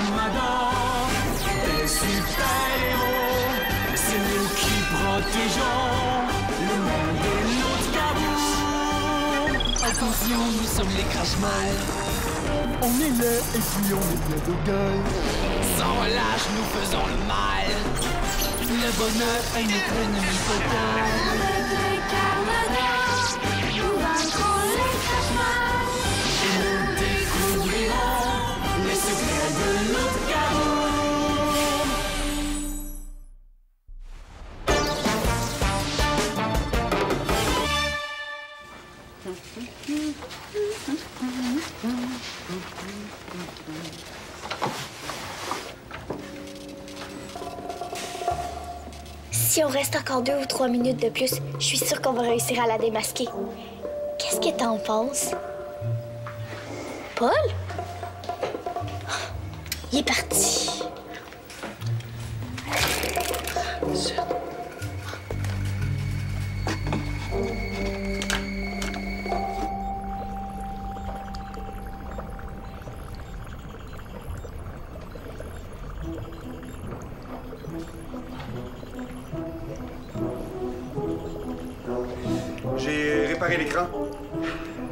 Carmador, des super-héros, c'est nous qui protégeons le monde de notre cabou. Attention, nous sommes les Crashmal. On est là et puis on est bien d'orgueil. Sans relâche, nous faisons le mal. Le bonheur est notre ennemi total. Les Carmador, nous vaincrons les Crashmal. Et nous découvrirons les secrets de notre cabou. Si on reste encore 2 ou 3 minutes de plus, je suis sûre qu'on va réussir à la démasquer. Qu'est-ce que t'en penses? Paul? Il est parti. J'ai réparé l'écran.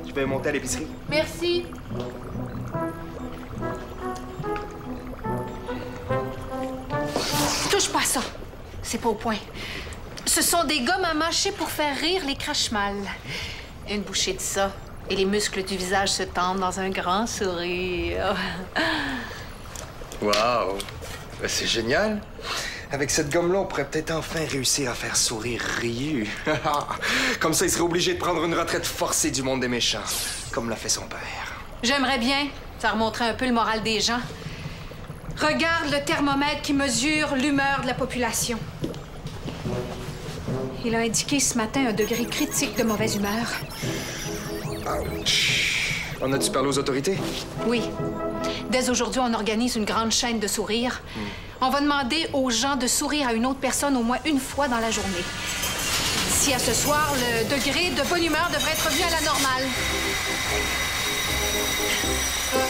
Je vais monter à l'épicerie. Merci. Touche pas à ça. C'est pas au point. Ce sont des gommes à mâcher pour faire rire les Crashmal. Une bouchée de ça, et les muscles du visage se tendent dans un grand sourire. Wow! C'est génial! Avec cette gomme-là, on pourrait peut-être enfin réussir à faire sourire Ryu. Comme ça, il serait obligé de prendre une retraite forcée du monde des méchants, comme l'a fait son père. J'aimerais bien. Ça remonterait un peu le moral des gens. Regarde le thermomètre qui mesure l'humeur de la population. Il a indiqué ce matin un degré critique de mauvaise humeur. Ouch! On a dû parler aux autorités? Oui. Dès aujourd'hui, on organise une grande chaîne de sourires. On va demander aux gens de sourire à une autre personne au moins une fois dans la journée. D'ici à ce soir, le degré de bonne humeur devrait être revenu à la normale.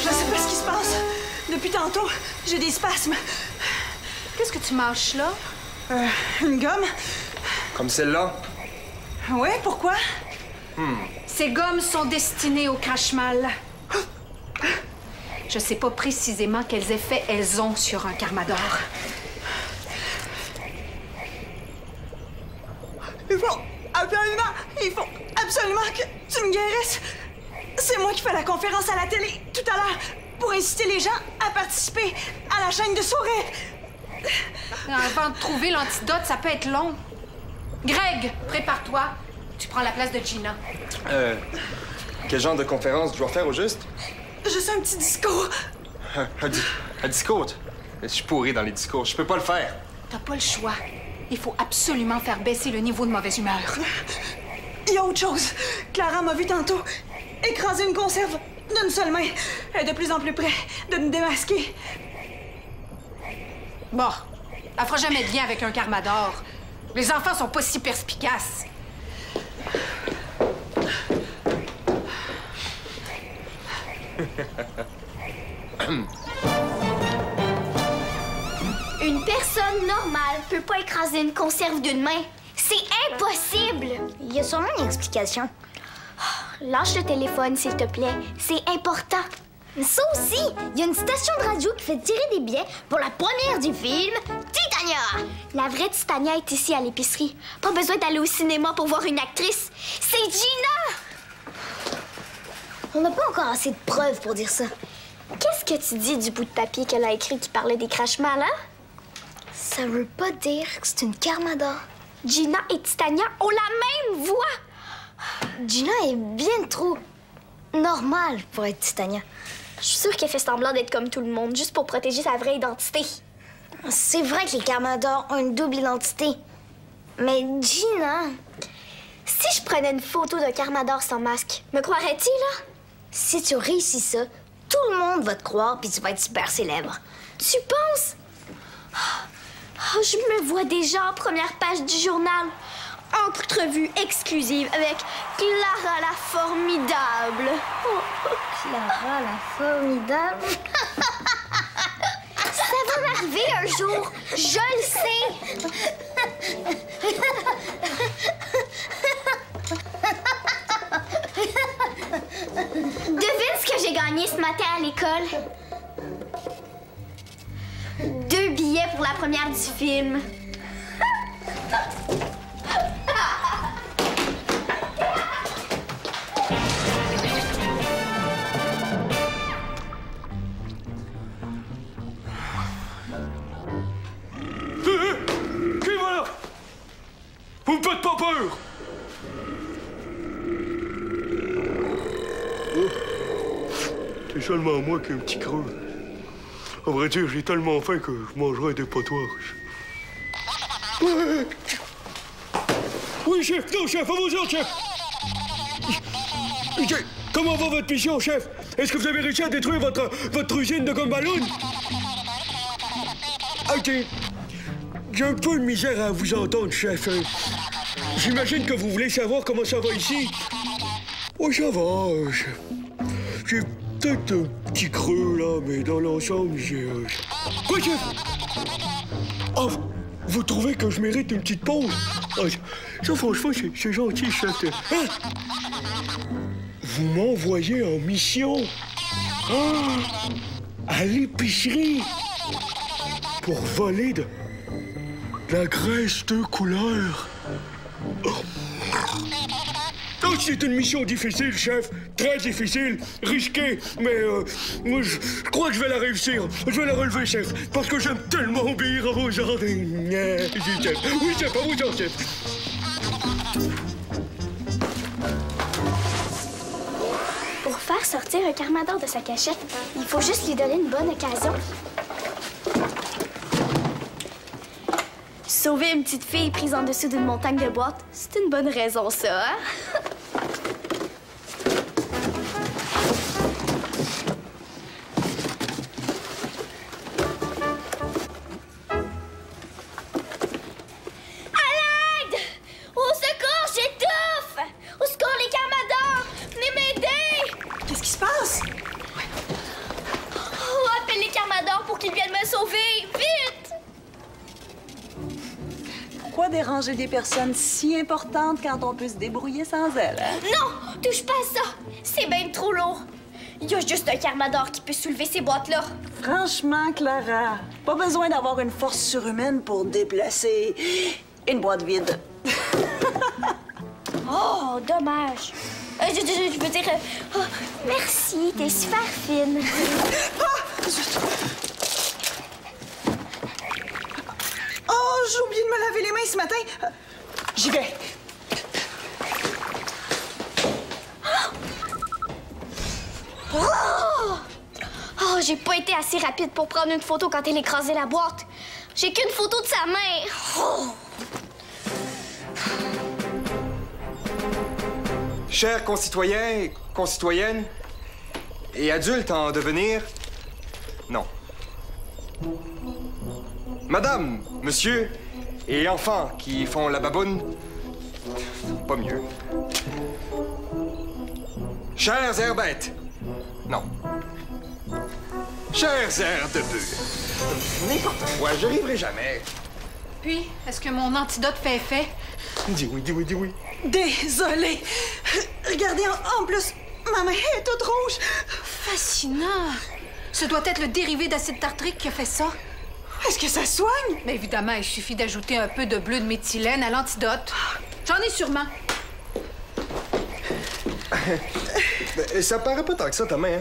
Je sais pas ce qui se passe. Depuis tantôt, j'ai des spasmes. Qu'est-ce que tu mâches là? Une gomme? Comme celle-là? Ouais, pourquoi? Ces gommes sont destinées aux Crashmal. Je sais pas précisément quels effets elles ont sur un Carmador. Il faut absolument que tu me guérisses. C'est moi qui fais la conférence à la télé tout à l'heure pour inciter les gens à participer à la chaîne de sourires. Avant de trouver l'antidote, ça peut être long. Greg, prépare-toi. Tu prends la place de Gina. Quel genre de conférence je dois faire au juste? Juste un petit discours. Un discours? Je suis pourri dans les discours. Je peux pas le faire. T'as pas le choix. Il faut absolument faire baisser le niveau de mauvaise humeur. Il y a autre chose. Clara m'a vu tantôt écraser une conserve d'une seule main. Elle est de plus en plus près de nous démasquer. Bon, elle fera jamais de lien avec un Carmador. Les enfants sont pas si perspicaces. Une personne normale peut pas écraser une conserve d'une main. C'est impossible! Il y a sûrement une explication. Lâche le téléphone, s'il te plaît. C'est important. Ça aussi, il y a une station de radio qui fait tirer des billets pour la première du film Titania. La vraie Titania est ici à l'épicerie. Pas besoin d'aller au cinéma pour voir une actrice. C'est Gina! On n'a pas encore assez de preuves pour dire ça. Qu'est-ce que tu dis du bout de papier qu'elle a écrit qui parlait des Crashmal, hein? Ça veut pas dire que c'est une Carmador. Gina et Titania ont la même voix! Gina est bien trop normale pour être Titania. Je suis sûre qu'elle fait semblant d'être comme tout le monde, juste pour protéger sa vraie identité. C'est vrai que les Carmadors ont une double identité. Mais Gina... Si je prenais une photo d'un Carmador sans masque, me croirais-tu, là? Si tu réussis ça, tout le monde va te croire puis tu vas être super célèbre. Tu penses? Oh, je me vois déjà en première page du journal. Entrevue exclusive avec Clara la Formidable. Clara la Formidable. arriver un jour. Je le sais. Devine ce que j'ai gagné ce matin à l'école. 2 billets pour la première du film. Qui va là? Vous me faites pas peur! C'est seulement moi qui ai un petit creux. À vrai dire, j'ai tellement faim que je mangerai des potoirs. Oui, chef! Non, chef! À vos ordres, chef! Comment va votre mission, chef? Est-ce que vous avez réussi à détruire votre usine de gomme ballon? OK. J'ai un peu de misère à vous entendre, chef. J'imagine que vous voulez savoir comment ça va ici. Oui, ça va, chef. J'ai peut-être un petit creux, là, mais dans l'ensemble, j'ai... Quoi, chef? Oh, vous trouvez que je mérite une petite pause? Ah, ça, franchement, c'est gentil, chef. Hein? Vous m'envoyez en mission? Ah, à l'épicerie? Pour voler de la graisse de couleur? Oh. Oh, c'est une mission difficile, chef. Très difficile, risquée. Mais moi, je crois que je vais la réussir. Je vais la relever, chef. Parce que j'aime tellement obéir à vos ordres. Oui, chef, à vos ordres, chef. Pour faire sortir un Carmador de sa cachette, il faut juste lui donner une bonne occasion. Sauver une petite fille prise en dessous d'une montagne de boîtes, c'est une bonne raison, ça, hein? À l'aide! Au secours, j'étouffe! Au secours, les Carmadors! Venez m'aider! Qu'est-ce qui se passe? Oh, appelle les Carmadors pour qu'ils viennent me sauver! Vite! Pourquoi déranger des personnes si importantes quand on peut se débrouiller sans elles, hein? Non! Touche pas à ça! C'est bien trop lourd! Il y a juste un Carmador qui peut soulever ces boîtes-là. Franchement, Clara, pas besoin d'avoir une force surhumaine pour déplacer une boîte vide. Oh, dommage. Je veux dire... oh, merci, t'es super fine. Oh, j'ai oublié de me laver les mains ce matin. J'y vais. Oh, j'ai pas été assez rapide pour prendre une photo quand elle écrasait la boîte. J'ai qu'une photo de sa main. Oh. Chers concitoyens et concitoyennes, et adultes en devenir, non. Madame, monsieur et enfants qui font la baboune, pas mieux. Chers airbêtes, non. Chers airs de bœuf, n'importe quoi, je arriverai jamais. Puis, est-ce que mon antidote fait effet? Dis oui, dis oui, dis oui. Désolée. Regardez, en plus, ma main est toute rouge. Fascinant. Ce doit être le dérivé d'acide tartrique qui a fait ça. Est-ce que ça soigne? Bien évidemment, il suffit d'ajouter un peu de bleu de méthylène à l'antidote. J'en ai sûrement. Ça paraît pas tant que ça, ta main, hein?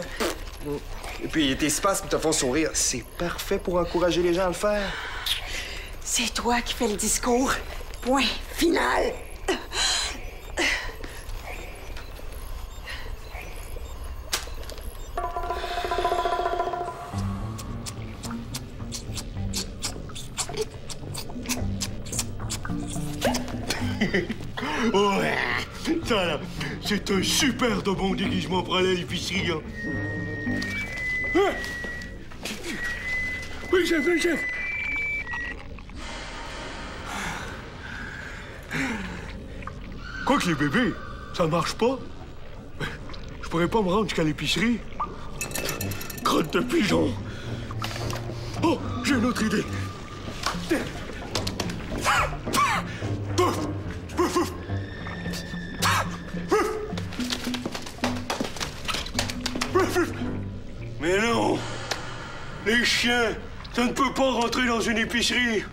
Et puis, tes spasmes te font sourire. C'est parfait pour encourager les gens à le faire. C'est toi qui fais le discours. Point final. Ouais, ça là, c'est un super de bon déguisement pour aller à l'épicerie, hein. Hein? Oui, chef, oui, chef. Quoi que les bébés, ça marche pas. Je pourrais pas me rendre jusqu'à l'épicerie. Crotte de pigeon. Oh, j'ai une autre idée. Mais non! Les chiens, ça ne peut pas rentrer dans une épicerie.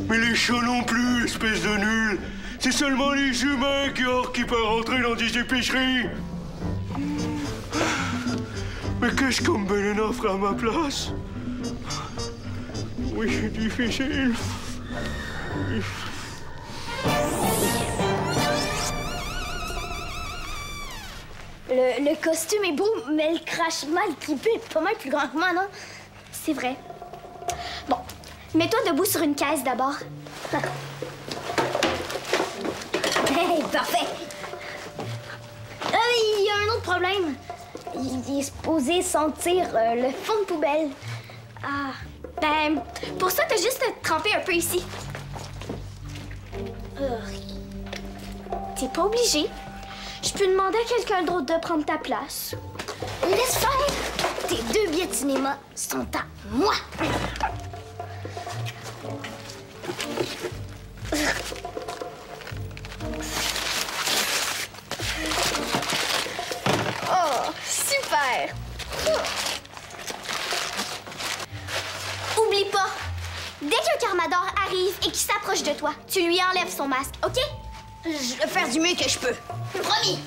Mais les chats non plus, espèce de nul. C'est seulement les humains qui peuvent rentrer dans des épiceries. Mais qu'est-ce qu'on me offre à ma place? Oui, c'est difficile. Le costume est beau, mais le crachement, le creepy est pas mal plus grand que moi, non? C'est vrai. Bon, mets-toi debout sur une caisse d'abord. Hey, parfait! Il y a un autre problème. Il est supposé sentir le fond de poubelle. Ah, ben, pour ça, t'as juste à te tremper un peu ici. T'es pas obligé. Je peux demander à quelqu'un d'autre de prendre ta place. Laisse faire! Tes 2 billets de cinéma sont à moi! Oh, super! Oublie pas, dès qu'un Carmador arrive et qu'il s'approche de toi, tu lui enlèves son masque, OK? Je vais faire du mieux que je peux. Promis!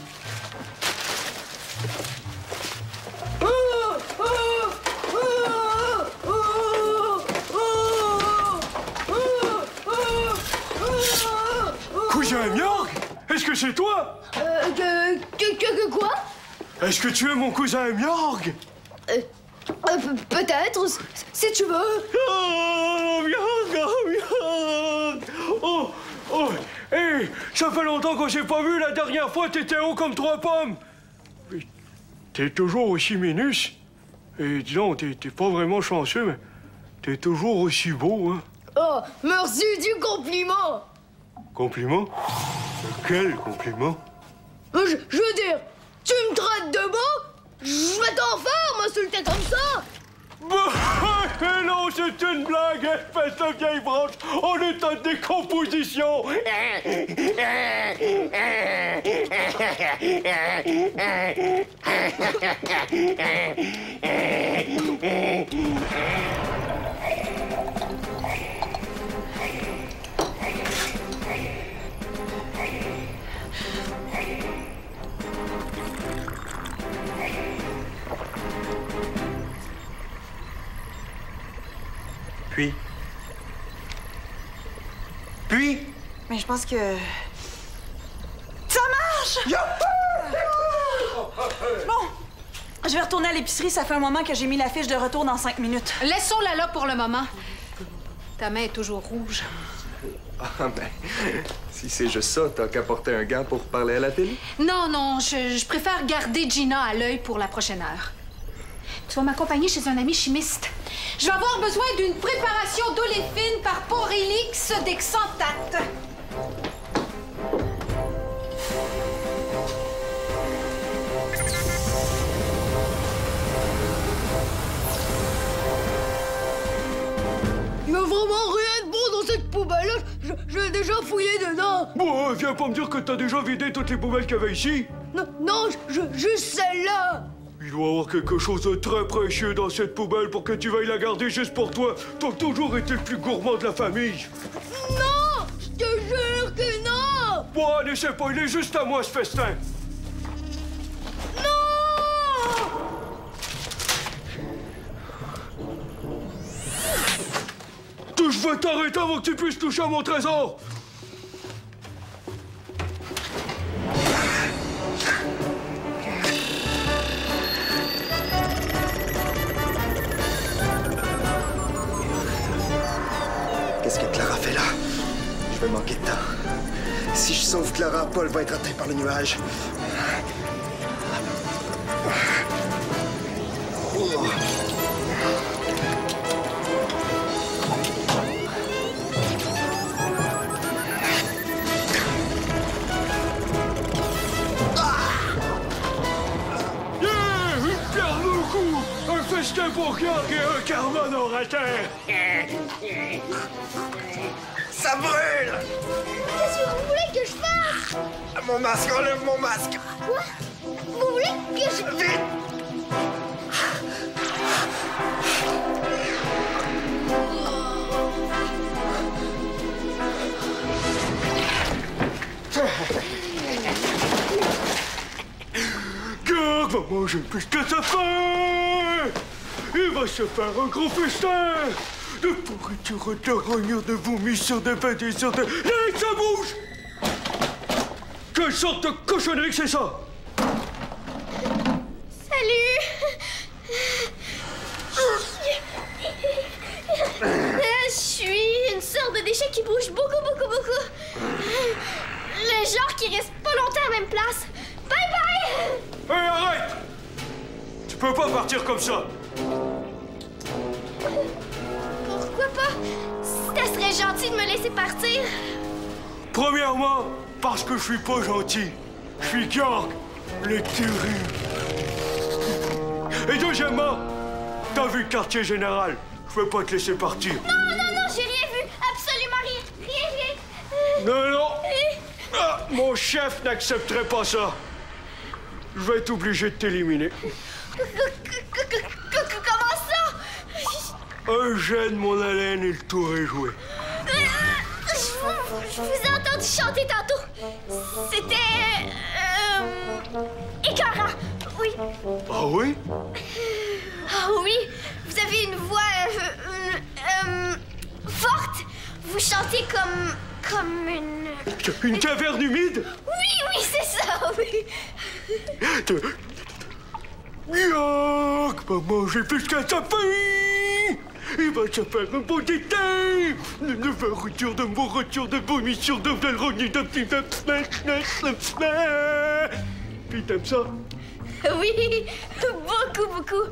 Cousin Myorg, est-ce que c'est toi? Quoi? Est-ce que tu es mon cousin Myorg? Peut-être, si tu veux. Oh, Myorg, oh, Myorg! Oh, oh, hé, ça fait longtemps qu'on s'est pas vu. La dernière fois, t'étais haut comme 3 pommes. Mais t'es toujours aussi minus. Et dis donc, t'es pas vraiment chanceux, mais t'es toujours aussi beau, hein? Oh, merci du compliment. Compliment? Quel compliment? Je veux dire, tu me traites de beau? Je vais t'en faire, m'insulter comme ça. Bah, non, c'est une blague, espèce de vieille branche. On est en décomposition. Puis? Mais je pense que... Ça marche! Bon, je vais retourner à l'épicerie. Ça fait un moment que j'ai mis la fiche de retour dans 5 minutes. Laissons-la là pour le moment. Ta main est toujours rouge. Ah ben, si c'est juste ça, t'as qu'à porter un gant pour parler à la télé? Non, non, je préfère garder Gina à l'œil pour la prochaine heure. Tu vas m'accompagner chez un ami chimiste. Je vais avoir besoin d'une préparation d'oléfine par Porélix d'Exantate. Il n'y a vraiment rien de bon dans cette poubelle-là. J'ai déjà fouillé dedans. Bon, viens pas me dire que t'as déjà vidé toutes les poubelles qu'il y avait ici. Non, juste celle-là. Il doit y avoir quelque chose de très précieux dans cette poubelle pour que tu veuilles la garder juste pour toi. T'as toujours été le plus gourmand de la famille. Non! Je te jure que non! Bon, allez, c'est pas, il est juste à moi, ce festin. Non! Je vais t'arrêter avant que tu puisses toucher à mon trésor. Qu'est-ce que Clara fait là? Je vais manquer de temps. Si je sauve Clara, Paul va être atteint par le nuage. festin pour York et un karma dans la terre. Ça brûle! Qu'est-ce que vous voulez que je fasse? Mon masque, enlève mon masque! Quoi? Vous voulez que je... Vite! York va manger plus que sa faim. Il va se faire un gros festin de pourriture, de rognures, de vomissures, de pédissures, de... Hey, ça bouge! Quelle sorte de cochonnerie que c'est ça? Salut! Je suis une sorte de déchet qui bouge beaucoup. Le genre qui reste pas longtemps à la même place. Bye bye! Hey, arrête! Tu peux pas partir comme ça. Pourquoi pas? Ça serait gentil de me laisser partir. Premièrement, parce que je suis pas gentil. Je suis York, le terrible. Et deuxièmement, t'as vu le quartier général. Je vais pas te laisser partir. Non, j'ai rien vu. Absolument rien. Non. Ah, mon chef n'accepterait pas ça. Je vais être obligé de t'éliminer. Comment ça? Un jet de mon haleine et le tour est joué. Je vous ai entendu chanter tantôt. C'était... écœurant. Oui. Ah oui? Ah oui, vous avez une voix... forte. Vous chantez comme une... Une caverne humide? Oui, c'est ça, oui. York va manger plus qu'à sa faim. Il va se faire un bon détail. De verrouture, de mourriture, de vomissure, de verrogne, de petits... Puis t'aimes ça? Oui, beaucoup.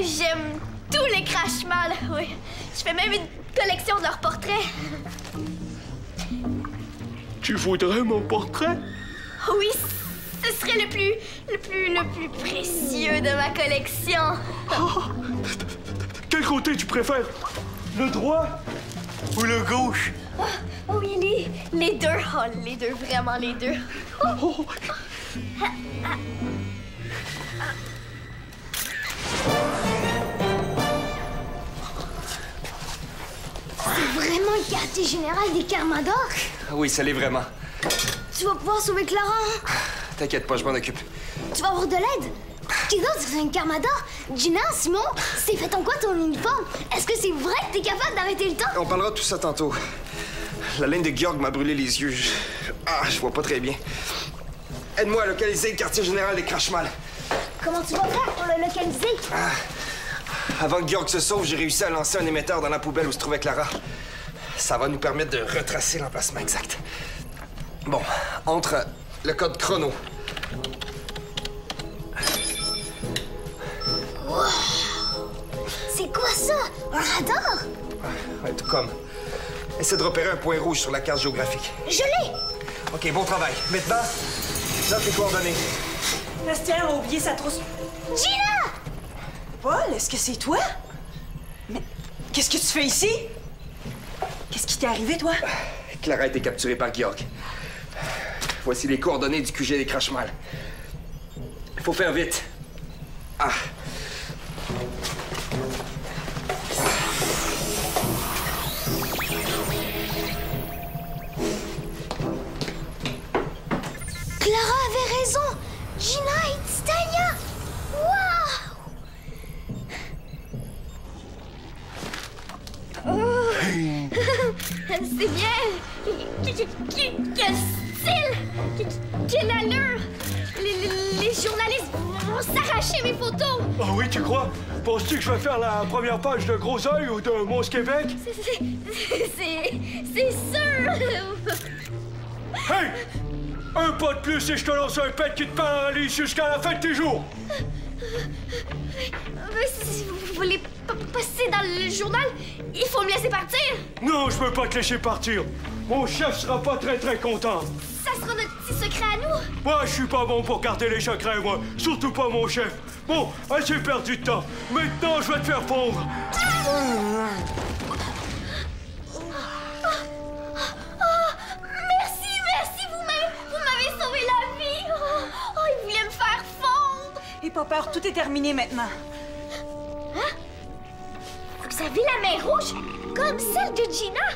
J'aime tous les Crash-Mal, oui. Je fais même une collection de leurs portraits. Tu voudrais mon portrait? Oui, ce serait le plus précieux de ma collection. Oh, quel côté tu préfères? Le droit ou le gauche? Oh oui, les deux. Oh, les deux, vraiment les deux. Oh. C'est vraiment le quartier général des Carmador? Oui, ça l'est vraiment. Tu vas pouvoir sauver Clara, hein? T'inquiète pas, je m'en occupe. Tu vas avoir de l'aide? Qu'est-ce que c'est un Carmador? Gina, Simon, c'est fait en quoi ton uniforme? Est-ce que c'est vrai que t'es capable d'arrêter le temps? On parlera de tout ça tantôt. La laine de Georg m'a brûlé les yeux. Je vois pas très bien. Aide-moi à localiser le quartier général des Crash-Mal. Comment tu vas faire pour le localiser? Avant que Georg se sauve, j'ai réussi à lancer un émetteur dans la poubelle où se trouvait Clara. Ça va nous permettre de retracer l'emplacement exact. Bon, entre le code chrono. Wow! C'est quoi ça? Un radar? Ouais, tout comme. Essaie de repérer un point rouge sur la carte géographique. Je l'ai! OK, bon travail. Maintenant, là, tes coordonnées. Bastien a oublié sa trousse. Gina! Paul, est-ce que c'est toi? Mais qu'est-ce que tu fais ici? Qu'est-ce qui t'est arrivé, toi? Clara a été capturée par Georg. Voici les coordonnées du QG des Crash-Mal. Il faut faire vite. Clara avait raison! Gina et Titania! Waouh! C'est bien. Quel style! Quelle allure! Les journalistes vont s'arracher mes photos! Ah oui, tu crois? Penses-tu que je vais faire la première page de Gros Oeil ou de Mons Québec? C'est sûr! Hey! Un pas de plus et je te lance un pet qui te paralyse jusqu'à la fin de tes jours! Si vous voulez passer dans le journal, il faut me laisser partir! Non, je peux pas te laisser partir! Mon chef sera pas très content! Ça sera notre petit secret à nous! Moi, je suis pas bon pour garder les secrets, moi! Surtout pas mon chef! Bon, assez perdu de temps. Maintenant, je vais te faire fondre. Merci, vous m'avez sauvé la vie. Oh, il voulait me faire fondre. Et pas peur, tout est terminé maintenant. Hein? Vous avez la main rouge, comme celle de Gina.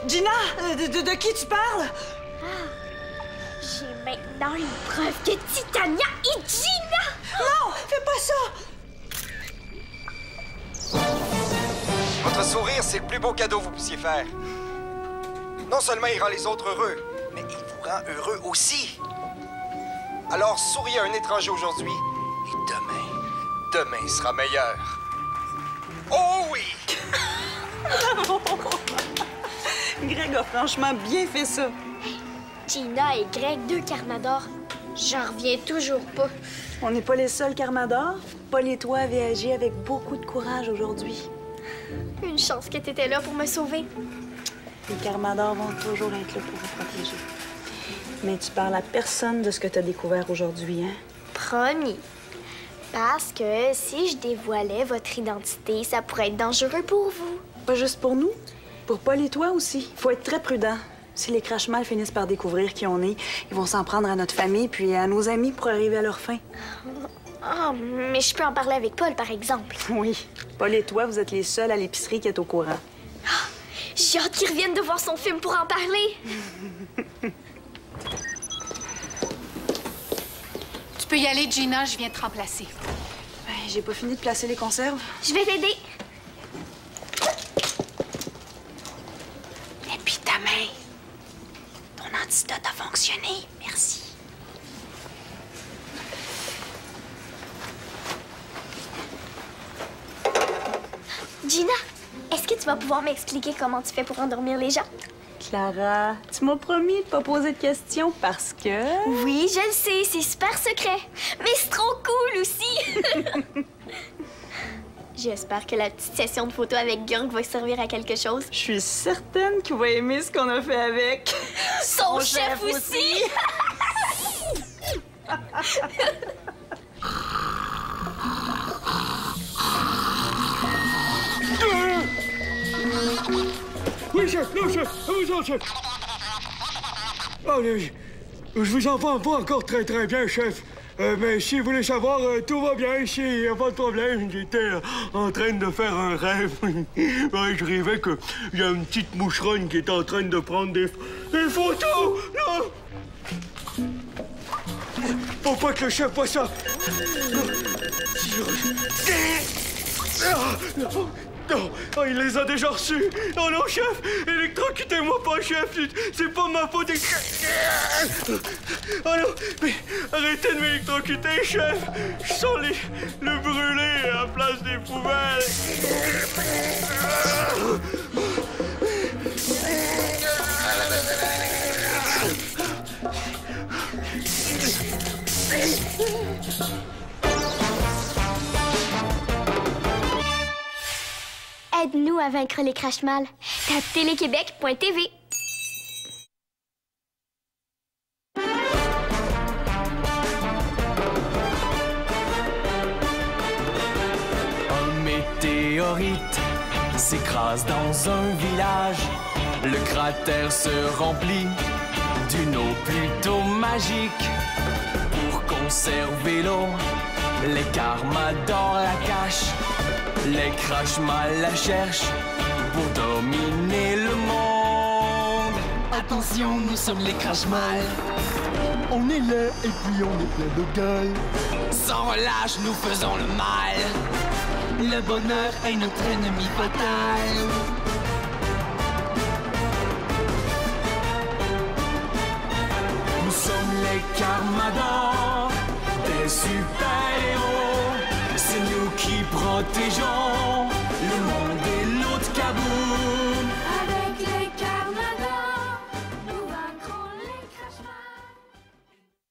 Gina, de qui tu parles? J'ai maintenant une preuve que Titania est Gina. Non, fais pas ça. Votre sourire, c'est le plus beau cadeau que vous puissiez faire. Non seulement il rend les autres heureux, mais il vous rend heureux aussi. Alors souriez à un étranger aujourd'hui, et demain sera meilleur. Oh oui! Greg a franchement bien fait ça. Gina et Greg, 2 Carmador. J'en reviens toujours pas. On n'est pas les seuls Carmador. Paul et toi avez agi avec beaucoup de courage aujourd'hui. Une chance que t'étais là pour me sauver. Les Carmador vont toujours être là pour vous protéger. Mais tu parles à personne de ce que tu as découvert aujourd'hui, hein? Promis. Parce que si je dévoilais votre identité, ça pourrait être dangereux pour vous. Pas juste pour nous, pour Paul et toi aussi. Il faut être très prudent. Si les Crashmal finissent par découvrir qui on est, ils vont s'en prendre à notre famille puis à nos amis pour arriver à leur fin. Ah, mais je peux en parler avec Paul, par exemple. Oui. Paul et toi, vous êtes les seuls à l'épicerie qui est au courant. J'ai hâte qu'il revienne de voir son film pour en parler. Tu peux y aller, Gina, je viens te remplacer. Ben, j'ai pas fini de placer les conserves. Je vais t'aider. Et puis ta main. Ton antidote a fonctionné. Merci. Gina, est-ce que tu vas pouvoir m'expliquer comment tu fais pour endormir les gens? Clara, tu m'as promis de pas poser de questions parce que... Oui, je le sais, c'est super secret. Mais c'est trop cool aussi. J'espère que la petite session de photos avec Gurk va servir à quelque chose. Je suis certaine qu'il va aimer ce qu'on a fait avec. Son chef aussi. Oui, chef, non, chef, à vous autres, chef. Allez, je vous entends pas encore très bien, chef. Mais si vous voulez savoir, tout va bien ici, il n'y a pas de problème. J'étais en train de faire un rêve. Ouais, je rêvais qu'il y a une petite moucheronne qui est en train de prendre des photos. Non! Faut pas que le chef voit ça. Non! Non, oh, il les a déjà reçus. Oh non, chef, électrocutez-moi pas, chef. C'est pas ma faute. Oh non, mais arrêtez de m'électrocuter, chef. Je sens le brûler à la place des poubelles. Aide-nous à vaincre les Crashmal. Tape téléquébec.tv. Un météorite s'écrase dans un village. Le cratère se remplit d'une eau plutôt magique. Pour conserver l'eau, les Carmador la cachent. Les Crashmal la cherchent pour dominer le monde. Attention, nous sommes les Crashmal. On est là et puis on est plein de gueule. Sans relâche, nous faisons le mal. Le bonheur est notre ennemi fatal. Nous sommes les Carmador, des super-héros. C'est nous qui protégeons